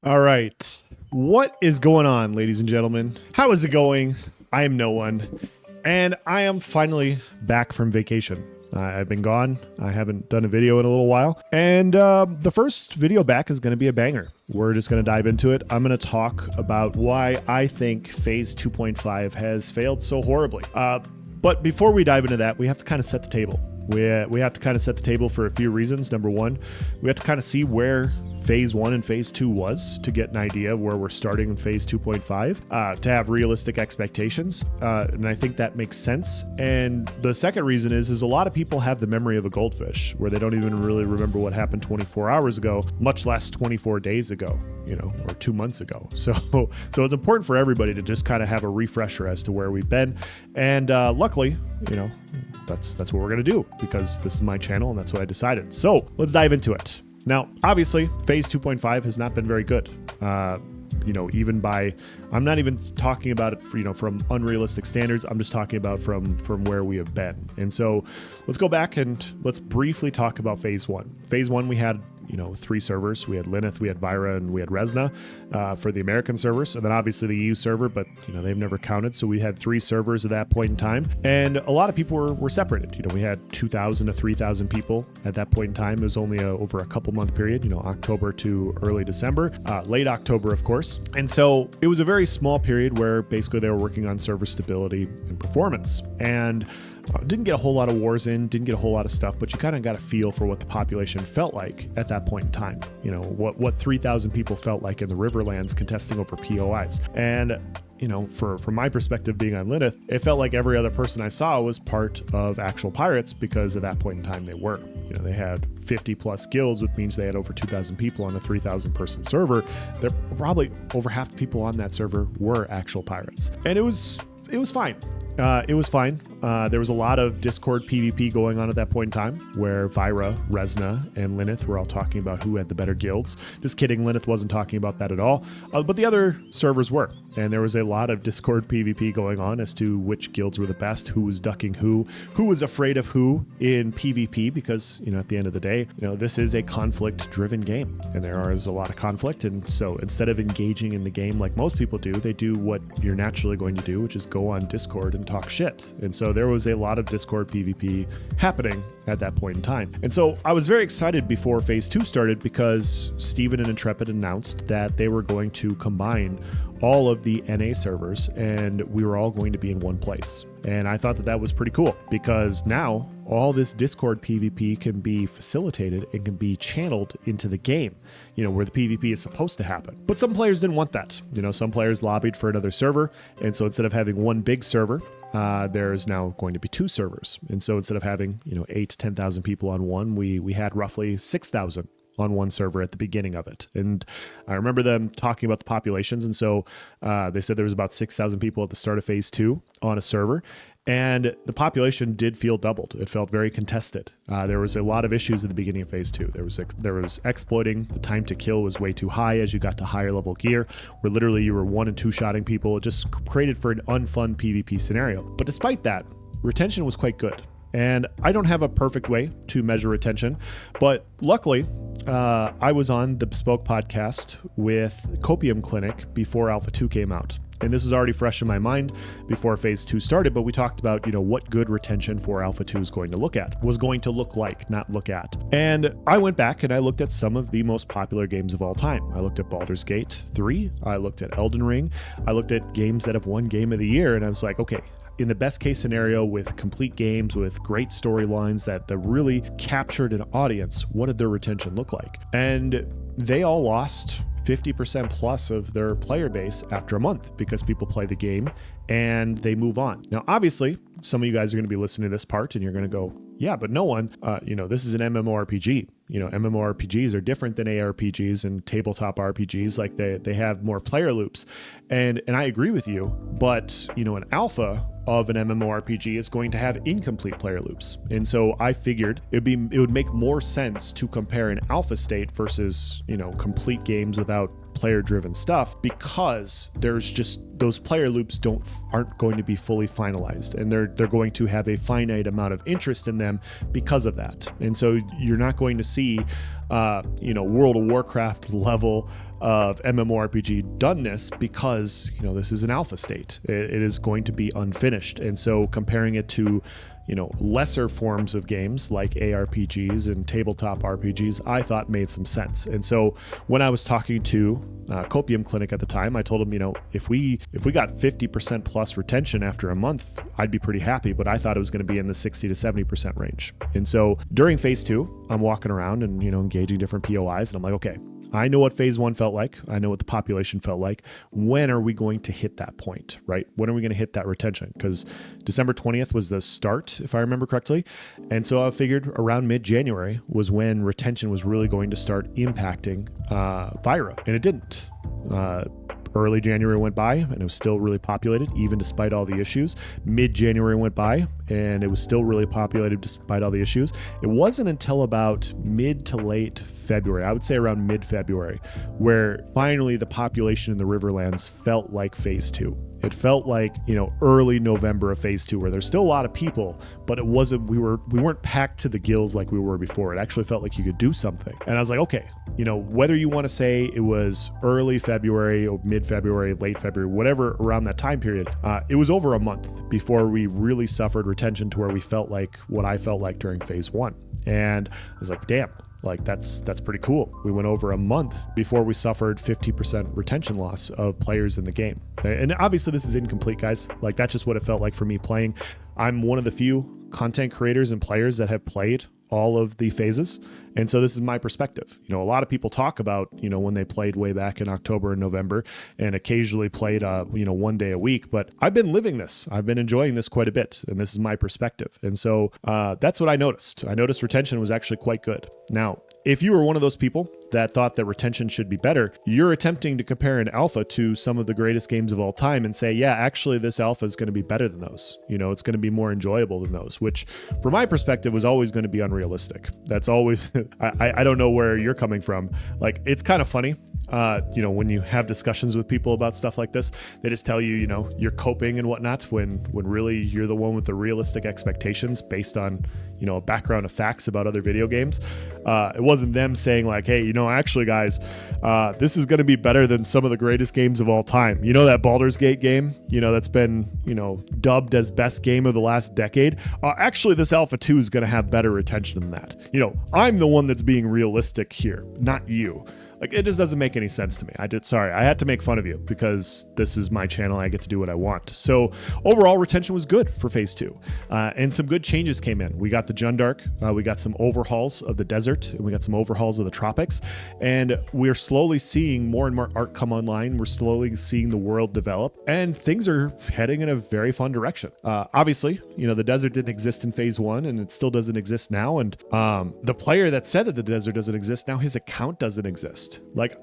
All right. What is going on, ladies and gentlemen? How is it going? I am no one. And I am finally back from vacation. I've been gone. I haven't done a video in a little while. And the first video back is going to be a banger. We're just going to dive into it. I'm going to talk about why I think Phase 2.5 has failed so horribly. But before we dive into that, we have to kind of set the table. We have to kind of set the table for a few reasons. Number one, we have to kind of see where Phase 1 and Phase 2 was to get an idea of where we're starting in Phase 2.5, to have realistic expectations. And I think that makes sense. And the second reason is a lot of people have the memory of a goldfish where they don't even really remember what happened 24 hours ago, much less 24 days ago, or 2 months ago. So it's important for everybody to just kind of have a refresher as to where we've been. And luckily, that's what we're going to do because this is my channel and that's what I decided. So let's dive into it. Now, obviously, Phase 2.5 has not been very good. Even by, I'm not even talking about it from unrealistic standards. I'm just talking about from where we have been. And so let's go back and let's briefly talk about Phase 1. Phase 1, we had 3 servers. We had Lilith, we had Vyra, and we had Resna for the American servers. And then obviously the EU server, but they've never counted. So we had 3 servers at that point in time. And a lot of people were separated. We had 2,000 to 3,000 people at that point in time. It was only over a couple month period, October to early December, late October, of course. And so it was a very small period where basically they were working on server stability and performance. And didn't get a whole lot of wars in, didn't get a whole lot of stuff, but you kind of got a feel for what the population felt like at that point in time. What 3,000 people felt like in the Riverlands contesting over POIs. And from my perspective being on Lilith, it felt like every other person I saw was part of actual pirates because at that point in time they were. They had 50 plus guilds, which means they had over 2,000 people on a 3,000 person server. They're probably over half the people on that server were actual pirates. And it was fine. It was fine. There was a lot of Discord PvP going on at that point in time where Vyra, Resna, and Lilith were all talking about who had the better guilds. Just kidding, Lilith wasn't talking about that at all. But the other servers were. And there was a lot of Discord PvP going on as to which guilds were the best, who was ducking who was afraid of who in PvP because, at the end of the day, this is a conflict-driven game. And there is a lot of conflict. And so instead of engaging in the game like most people do, they do what you're naturally going to do, which is go on Discord and talk shit. And so there was a lot of Discord PvP happening at that point in time. And so I was very excited before Phase 2 started because Steven and Intrepid announced that they were going to combine all of the NA servers and we were all going to be in one place. And I thought that was pretty cool because now all this Discord PvP can be facilitated and can be channeled into the game, where the PvP is supposed to happen. But some players didn't want that. Some players lobbied for another server. And so instead of having one big server, there's now going to be 2 servers. And so instead of having, 8 to 10,000 people on one, we had roughly 6,000 on one server at the beginning of it. And I remember them talking about the populations. And so they said there was about 6,000 people at the start of Phase 2 on a server. And the population did feel doubled. It felt very contested. There was a lot of issues at the beginning of Phase 2. There was exploiting. The time to kill was way too high as you got to higher level gear, where literally you were 1 and 2 shotting people. It just created for an unfun PvP scenario. But despite that, retention was quite good. And I don't have a perfect way to measure retention, but luckily, I was on the Bespoke podcast with Copium Clinic before Alpha 2 came out. And this was already fresh in my mind before Phase 2 started, but we talked about, what good retention for Alpha 2 was going to look like, not look at. And I went back and I looked at some of the most popular games of all time. I looked at Baldur's Gate 3, I looked at Elden Ring, I looked at games that have won Game of the Year, and I was like, okay, in the best case scenario with complete games, with great storylines that really captured an audience, what did their retention look like? And they all lost 50% plus of their player base after a month because people play the game and they move on. Now, obviously, some of you guys are going to be listening to this part and you're going to go, yeah, but no one, this is an MMORPG. MMORPGs are different than ARPGs and tabletop RPGs. Like they have more player loops. And I agree with you, but, an alpha of an MMORPG is going to have incomplete player loops. And so I figured it would make more sense to compare an alpha state versus, complete games without player driven stuff, because there's just those player loops aren't going to be fully finalized, and they're going to have a finite amount of interest in them because of that. And so you're not going to see World of Warcraft level of MMORPG doneness, because this is an alpha state. It is going to be unfinished. And so comparing it to lesser forms of games like ARPGs and tabletop RPGs, I thought made some sense. And so when I was talking to Copium Clinic at the time, I told him, if we got 50% plus retention after a month, I'd be pretty happy, but I thought it was going to be in the 60 to 70% range. And so during phase 2, I'm walking around and, engaging different POIs, and I'm like, okay, I know what phase 1 felt like. I know what the population felt like. When are we going to hit that point, right? When are we going to hit that retention? Because December 20th was the start, if I remember correctly. And so I figured around mid-January was when retention was really going to start impacting Vira, and it didn't. Early January went by and it was still really populated, even despite all the issues. Mid-January went by and it was still really populated despite all the issues. It wasn't until about mid to late February, I would say around mid-February, where finally the population in the Riverlands felt like phase 2. It felt like, early November of phase 2, where there's still a lot of people, but it wasn't, we weren't packed to the gills like we were before. It actually felt like you could do something. And I was like, okay, whether you want to say it was early February or mid-February, late February, whatever, around that time period, it was over a month before we really suffered retention to where we felt like what I felt like during phase 1. And I was like, damn. Like that's pretty cool. We went over a month before we suffered 50% retention loss of players in the game. And obviously this is incomplete, guys. Like that's just what it felt like for me playing. I'm one of the few content creators and players that have played all of the phases. And so this is my perspective. A lot of people talk about, when they played way back in October and November and occasionally played, one day a week, but I've been living this. I've been enjoying this quite a bit. And this is my perspective. And so that's what I noticed. I noticed retention was actually quite good. Now, if you were one of those people that thought that retention should be better, you're attempting to compare an alpha to some of the greatest games of all time and say, yeah, actually this alpha is going to be better than those. It's going to be more enjoyable than those, which from my perspective was always going to be unrealistic. That's always, I don't know where you're coming from. Like, it's kind of funny. When you have discussions with people about stuff like this, they just tell you, you're coping and whatnot, when really you're the one with the realistic expectations based on, a background of facts about other video games. It wasn't them saying like, hey, actually guys, this is going to be better than some of the greatest games of all time. That Baldur's Gate game, that's been, dubbed as best game of the last decade. Actually, this Alpha 2 is going to have better retention than that. I'm the one that's being realistic here, not you. Like, it just doesn't make any sense to me. I had to make fun of you because this is my channel. I get to do what I want. So overall, retention was good for phase 2. And some good changes came in. We got the Jundark. We got some overhauls of the desert. And we got some overhauls of the tropics. And we're slowly seeing more and more art come online. We're slowly seeing the world develop. And things are heading in a very fun direction. Obviously, the desert didn't exist in phase 1, and it still doesn't exist now. And the player that said that the desert doesn't exist now, his account doesn't exist. Like,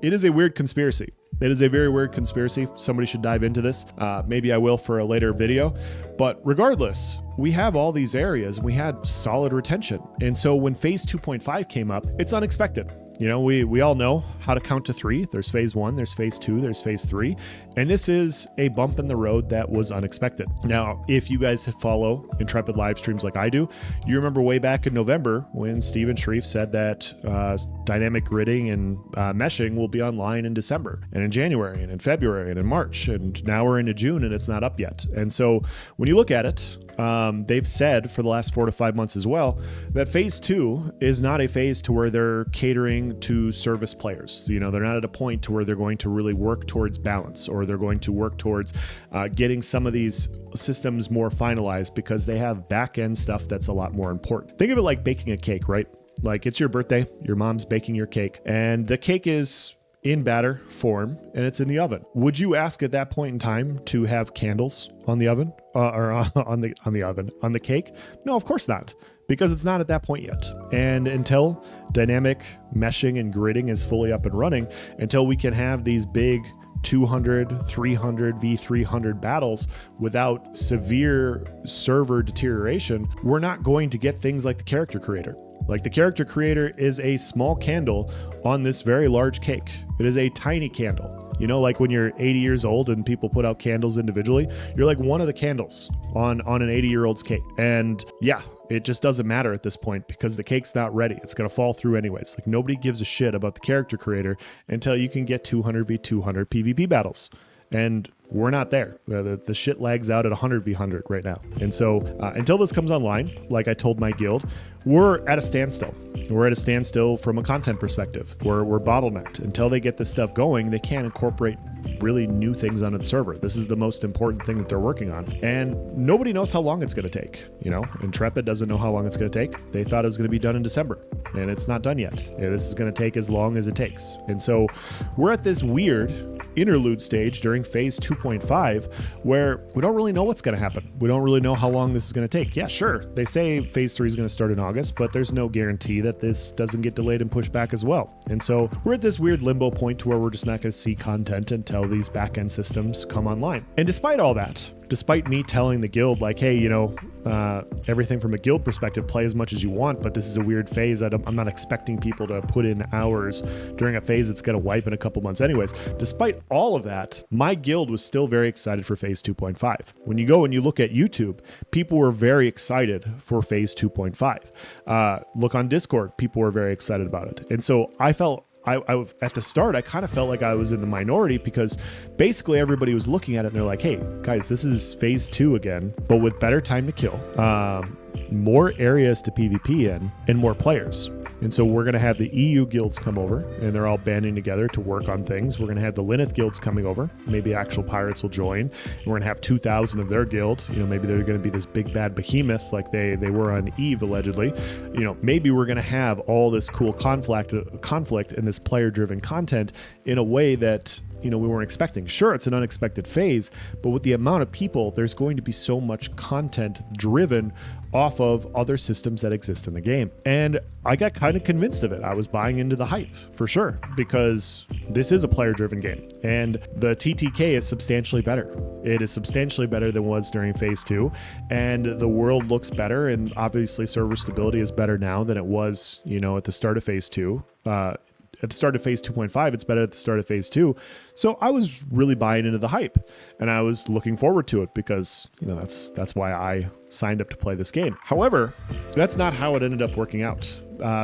it is a weird conspiracy. It is a very weird conspiracy. Somebody should dive into this. Maybe I will for a later video. But regardless, we have all these areas. We had solid retention. And so when phase 2.5 came up, it's unexpected. We all know how to count to 3. There's phase 1, there's phase 2, there's phase 3. And this is a bump in the road that was unexpected. Now, if you guys follow Intrepid live streams like I do, you remember way back in November when Steven Shreve said that dynamic gridding and meshing will be online in December, and in January, and in February, and in March. And now we're into June and it's not up yet. And so when you look at it, they've said for the last 4 to 5 months as well that phase 2 is not a phase to where they're catering to service players. They're not at a point to where they're going to really work towards balance, or they're going to work towards getting some of these systems more finalized, because they have back end stuff that's a lot more important. Think of it like baking a cake, right? Like, it's your birthday, your mom's baking your cake, and the cake is in batter form and it's in the oven. Would you ask at that point in time to have candles on the oven or on the cake? No, of course not, because it's not at that point yet. And until dynamic meshing and gridding is fully up and running, until we can have these big 200, 300, V300 battles without severe server deterioration, we're not going to get things like the character creator. Like, the character creator is a small candle on this very large cake. It is a tiny candle. You know, like when you're 80 years old and people put out candles individually, you're like one of the candles on an 80-year-old's cake. And yeah, it just doesn't matter at this point because the cake's not ready. It's going to fall through anyways. Like, nobody gives a shit about the character creator until you can get 200v200 PvP battles. And we're not there. The shit lags out at 100v100 right now. And so until this comes online, like I told my guild, we're at a standstill. We're at a standstill from a content perspective. We're bottlenecked. Until they get this stuff going, they can't incorporate really new things onto the server. This is the most important thing that they're working on. And nobody knows how long it's going to take. You know, Intrepid doesn't know how long it's going to take. They thought it was going to be done in December, and it's not done yet. Yeah, this is going to take as long as it takes. And so we're at this weird interlude stage during phase 2.5 where we don't really know what's going to happen. We don't really know how long this is going to take. Yeah, sure. They say phase 3 is going to start in August, but there's no guarantee that this doesn't get delayed and pushed back as well. And so we're at this weird limbo point to where we're just not going to see content until these back-end systems come online. And despite all that, despite me telling the guild, like, hey, you know, everything from a guild perspective, play as much as you want, but this is a weird phase. I'm not expecting people to put in hours during a phase that's going to wipe in a couple months anyways. Despite all of that, my guild was still very excited for phase 2.5. When you go and you look at YouTube, people were very excited for phase 2.5. Look on Discord, people were very excited about it. And so I felt at the start, I kind of felt like I was in the minority because basically everybody was looking at it and they're like, hey, guys, this is phase 2 again, but with better time to kill, more areas to PvP in, and more players. And so we're going to have the EU guilds come over, and they're all banding together to work on things. We're going to have the Lineth guilds coming over. Maybe actual pirates will join. And we're going to have 2,000 of their guild. You know, maybe they're going to be this big bad behemoth like they were on Eve, allegedly. You know, maybe we're going to have all this cool conflict and this player-driven content in a way that, you know, we weren't expecting. Sure, it's an unexpected phase, but with the amount of people, there's going to be so much content driven off of other systems that exist in the game. And I got kind of convinced of it. I was buying into the hype for sure, because this is a player-driven game and the TTK is substantially better. It is substantially better than it was during phase 2, and the world looks better, and obviously server stability is better now than it was, you know, at the start of phase 2. At the start of phase 2.5, it's better at the start of phase 2. So I was really buying into the hype, and I was looking forward to it because, you know, that's why I signed up to play this game. However, that's not how it ended up working out.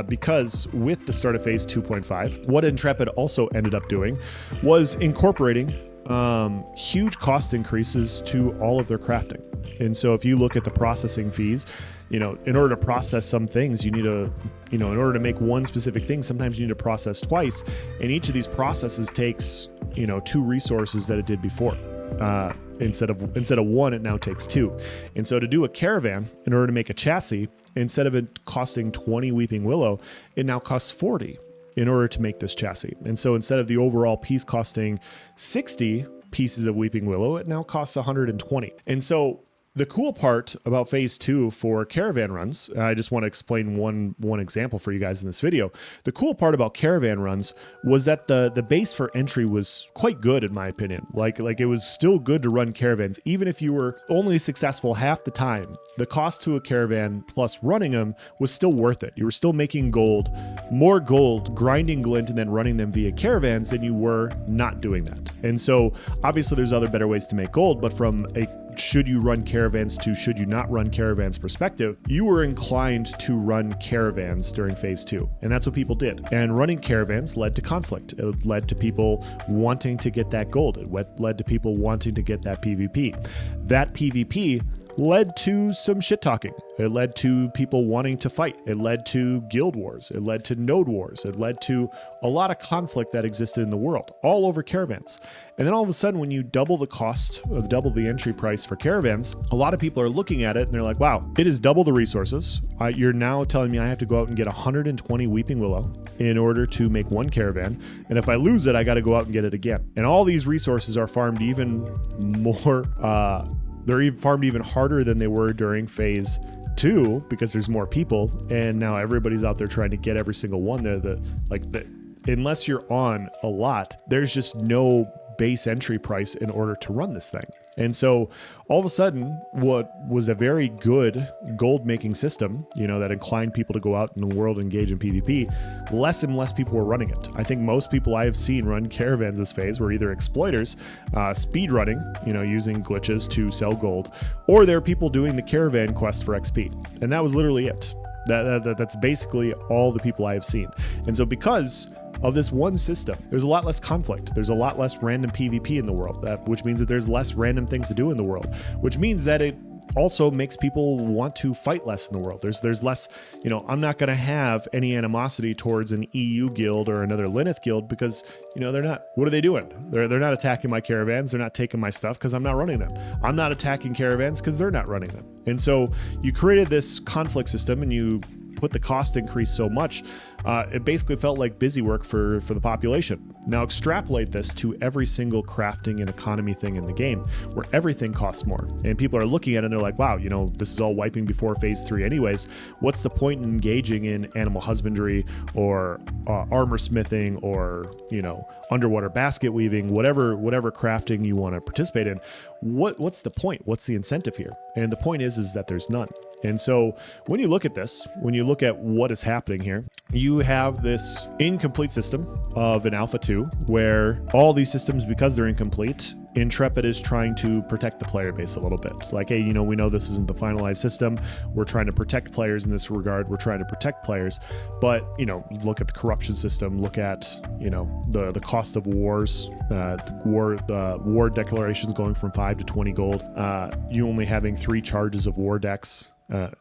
Because with the start of phase 2.5, what Intrepid also ended up doing was incorporating huge cost increases to all of their crafting. And so if you look at the processing fees, you know, in order to process some things, you need to, you know, in order to make one specific thing, sometimes you need to process twice. And each of these processes takes, you know, 2 resources that it did before. Instead of 1, it now takes 2. And so to do a caravan, in order to make a chassis, instead of it costing 20 Weeping Willow, it now costs 40 in order to make this chassis. And so instead of the overall piece costing 60 pieces of Weeping Willow, it now costs 120. And so the cool part about phase 2 for caravan runs, I just want to explain one example for you guys in this video. The cool part about caravan runs was that the base for entry was quite good, in my opinion. Like it was still good to run caravans, even if you were only successful half the time. The cost to a caravan plus running them was still worth it. You were still making gold, more gold, grinding glint, and then running them via caravans than you were not doing that. And so obviously there's other better ways to make gold, but from a should you run caravans to should you not run caravans perspective, you were inclined to run caravans during phase 2. And that's what people did. And running caravans led to conflict. It led to people wanting to get that gold. It led to people wanting to get that PvP. That PvP led to some shit talking. It led to people wanting to fight. It led to guild wars. It led to node wars. It led to a lot of conflict that existed in the world, all over caravans. And then all of a sudden, when you double the cost, or double the entry price for caravans, a lot of people are looking at it and they're like, wow, it is double the resources. You're now telling me I have to go out and get 120 Weeping Willow in order to make one caravan. And if I lose it, I got to go out and get it again. And all these resources are farmed even more, they're farmed even harder than they were during phase 2 because there's more people, and now everybody's out there trying to get every single one. Unless you're on a lot, there's just no base entry price in order to run this thing. And so all of a sudden, what was a very good gold making system, that inclined people to go out in the world and engage in PvP, less and less people were running it. I think most people I have seen run caravans this phase were either exploiters, speed running, using glitches to sell gold, or there are people doing the caravan quest for XP. And that was literally it. That's basically all the people I have seen. And so because of this one system, there's a lot less conflict. There's a lot less random PvP in the world, which means that there's less random things to do in the world, which means that it also makes people want to fight less in the world. There's less, I'm not going to have any animosity towards an EU guild or another Lilith guild because, they're not, what are they doing? They're not attacking my caravans. They're not taking my stuff because I'm not running them. I'm not attacking caravans because they're not running them. And so you created this conflict system and you put the cost increase so much, it basically felt like busy work for the population. Now extrapolate this to every single crafting and economy thing in the game where everything costs more. And people are looking at it and they're like, wow, this is all wiping before phase 3 anyways. What's the point in engaging in animal husbandry or armor smithing or, underwater basket weaving, whatever crafting you want to participate in? What's the point? What's the incentive here? And the point is that there's none. And so when you look at this, when you look at what is happening here, you have this incomplete system of an Alpha 2 where all these systems, because they're incomplete, Intrepid is trying to protect the player base a little bit. Like, hey, we know this isn't the finalized system. We're trying to protect players in this regard. We're trying to protect players. But, look at the corruption system. Look at, the cost of wars, war declarations going from 5 to 20 gold. You only having 3 charges of war decks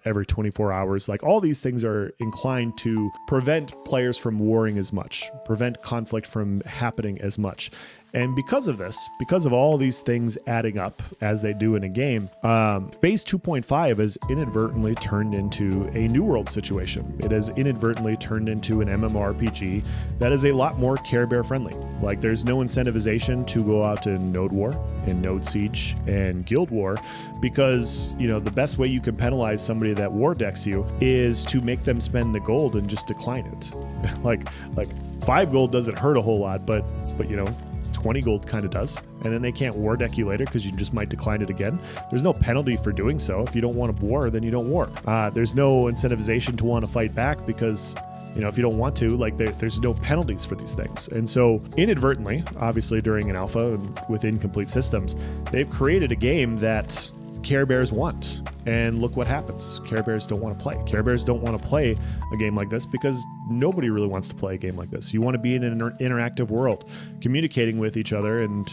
every 24 hours. Like all these things are inclined to prevent players from warring as much, prevent conflict from happening as much. And because of this, because of all these things adding up as they do in a game, phase 2.5 has inadvertently turned into a New World situation. It has inadvertently turned into an MMORPG that is a lot more Care Bear friendly. Like there's no incentivization to go out to Node War and Node Siege and Guild War because, the best way you can penalize somebody that war decks you is to make them spend the gold and just decline it. like 5 gold doesn't hurt a whole lot, but 20 gold kind of does, and then they can't war deck you later because you just might decline it again. There's no penalty for doing so. If you don't want to war, then you don't war. There's no incentivization to want to fight back because if you don't want to, there's no penalties for these things. And so inadvertently, obviously during an alpha and with incomplete systems, they've created a game that Care Bears want. And look what happens. Care Bears don't want to play. Care Bears don't want to play a game like this because nobody really wants to play a game like this. You want to be in an interactive world, communicating with each other and,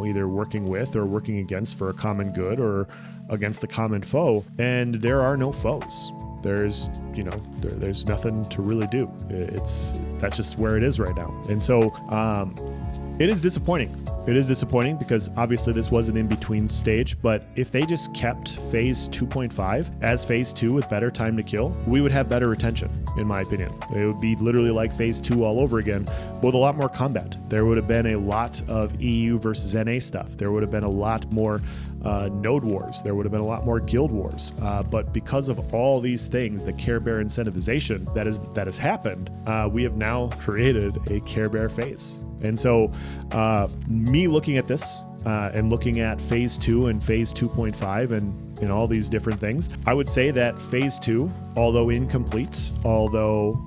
either working with or working against for a common good or against the common foe. And there are no foes. There's nothing to really do. That's just where it is right now. And so it is disappointing. It is disappointing because obviously this was an in-between stage, but if they just kept phase 2.5 as phase 2 with better time to kill, we would have better retention, in my opinion. It would be literally like phase 2 all over again, but with a lot more combat. There would have been a lot of EU versus NA stuff. There would have been a lot more node wars. There would have been a lot more guild wars. But because of all these things, the Care Bear incentivization that has happened, we have now created a Care Bear phase. And so me looking at this and looking at phase 2 and phase 2.5 and all these different things, I would say that phase 2, although incomplete, although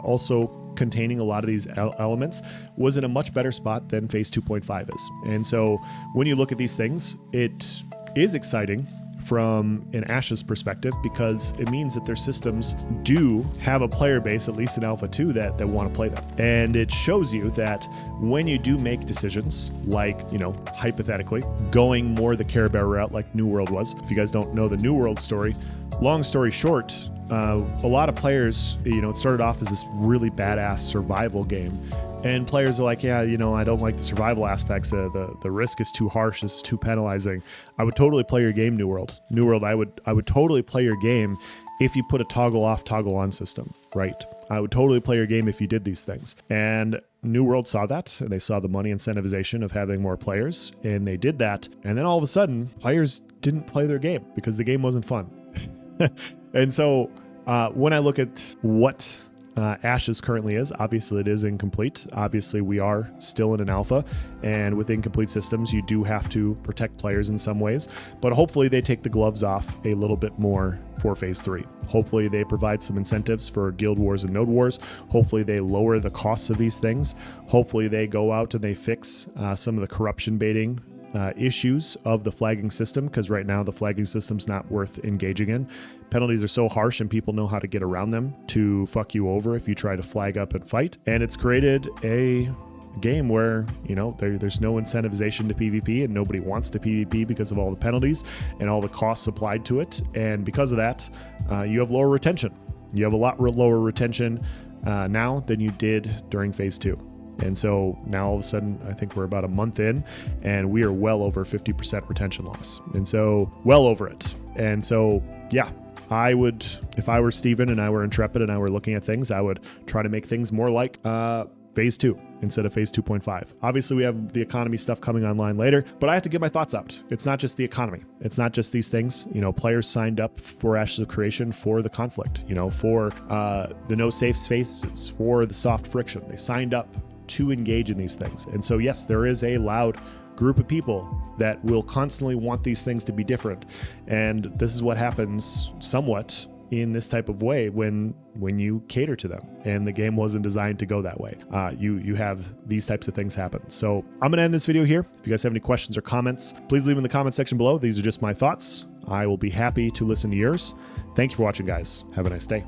also containing a lot of these elements, was in a much better spot than phase 2.5 is. And so when you look at these things, it is exciting from an Ash's perspective because it means that their systems do have a player base, at least in Alpha 2, that want to play them. And it shows you that when you do make decisions, like, hypothetically, going more the Care Bear route like New World was. If you guys don't know the New World story, long story short, a lot of players, it started off as this really badass survival game. And players are like, yeah, I don't like the survival aspects. The risk is too harsh. This is too penalizing. I would totally play your game, New World. New World, I would totally play your game if you put a toggle off, toggle on system, right? I would totally play your game if you did these things. And New World saw that, and they saw the money incentivization of having more players, and they did that. And then all of a sudden, players didn't play their game because the game wasn't fun. And so when I look at what Ashes currently is. Obviously, it is incomplete. Obviously, we are still in an alpha, and with incomplete systems, you do have to protect players in some ways, but hopefully they take the gloves off a little bit more for Phase 3. Hopefully they provide some incentives for guild wars and node wars. Hopefully they lower the costs of these things. Hopefully they go out and they fix some of the corruption baiting issues of the flagging system, because right now the flagging system's not worth engaging in. Penalties are so harsh and people know how to get around them to fuck you over if you try to flag up and fight. And it's created a game where, you know, there's no incentivization to PvP and nobody wants to PvP because of all the penalties and all the costs applied to it. And because of that, you have lower retention. You have a lot lower retention now than you did during Phase 2. And so now all of a sudden, I think we're about a month in and we are well over 50% retention loss. And so well over it. And so, yeah, I would, if I were Steven and I were Intrepid and I were looking at things, I would try to make things more like Phase 2 instead of Phase 2.5. Obviously, we have the economy stuff coming online later, but I have to get my thoughts out. It's not just the economy. It's not just these things. You know, players signed up for Ashes of Creation for the conflict, you know, for the no safe spaces, for the soft friction. They signed up to engage in these things. And so, yes, there is a loud group of people that will constantly want these things to be different. And this is what happens somewhat in this type of way when you cater to them, and the game wasn't designed to go that way. You have these types of things happen. So I'm gonna end this video here. If you guys have any questions or comments, please leave them in the comment section below. These are just my thoughts. I will be happy to listen to yours. Thank you for watching, guys. Have a nice day.